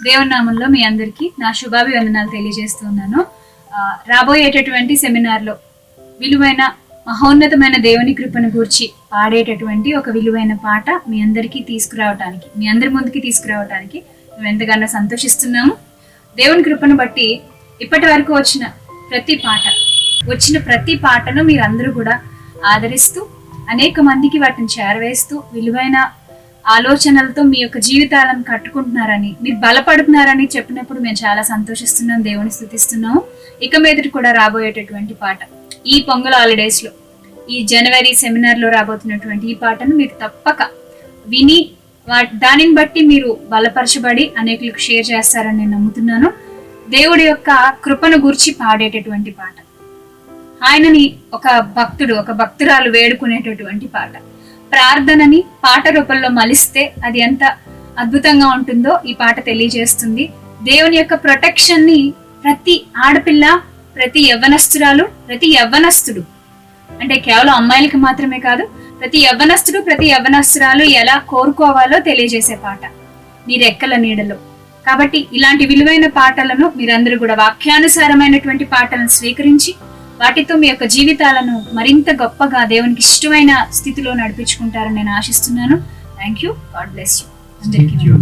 దేవుని నామంలో మీ అందరికీ నా శుభాభివందనాలు తెలియజేస్తున్నాను. రాబోయేటటువంటి సెమినార్లో విలువైన మహోన్నతమైన దేవుని కృపను గూర్చి పాడేటటువంటి ఒక విలువైన పాట మీ అందరికీ తీసుకురావటానికి, మీ అందరి ముందుకి తీసుకురావటానికి మేము ఎంతగానో సంతోషిస్తున్నాము. దేవుని కృపను బట్టి ఇప్పటి వరకు వచ్చిన ప్రతి పాటను మీరందరూ కూడా ఆదరిస్తూ అనేక మందికి వాటిని చేరవేస్తూ విలువైన ఆలోచనలతో మీ యొక్క జీవితాలను కట్టుకుంటున్నారని, మీరు బలపడుతున్నారని చెప్పినప్పుడు మేము చాలా సంతోషిస్తున్నాం, దేవుని స్తుతిస్తున్నాము. ఇక మీదటి కూడా రాబోయేటటువంటి పాట ఈ పొంగల్ హాలిడేస్ లో, ఈ జనవరి సెమినార్ లో రాబోతున్నటువంటి ఈ పాటను మీరు తప్పక విని దానిని బట్టి మీరు బలపరచబడి అనేకులకు షేర్ చేస్తారని నేను నమ్ముతున్నాను. దేవుడి యొక్క కృపను గురించి పాడేటటువంటి పాట, ఆయనని ఒక భక్తురాలు వేడుకునేటటువంటి పాట, ప్రార్థనని పాట రూపంలో మలిస్తే అది ఎంత అద్భుతంగా ఉంటుందో ఈ పాట తెలియజేస్తుంది. దేవుని యొక్క ప్రొటెక్షన్ ని ప్రతి ఆడపిల్ల, ప్రతి యవ్వనస్తుడు అంటే కేవలం అమ్మాయిలకి మాత్రమే కాదు, ప్రతి యవ్వనస్తురాలు ఎలా కోరుకోవాలో తెలియజేసే పాట నీ రెక్కల నీడలో. కాబట్టి ఇలాంటి విలువైన పాటలను మీరందరూ కూడా వాక్యానుసారమైనటువంటి పాటలను స్వీకరించి వాటితో మీ యొక్క జీవితాలను మరింత గొప్పగా దేవునికి ఇష్టమైన స్థితిలో నడిపించుకుంటారని నేను ఆశిస్తున్నాను. Thank you. God bless you.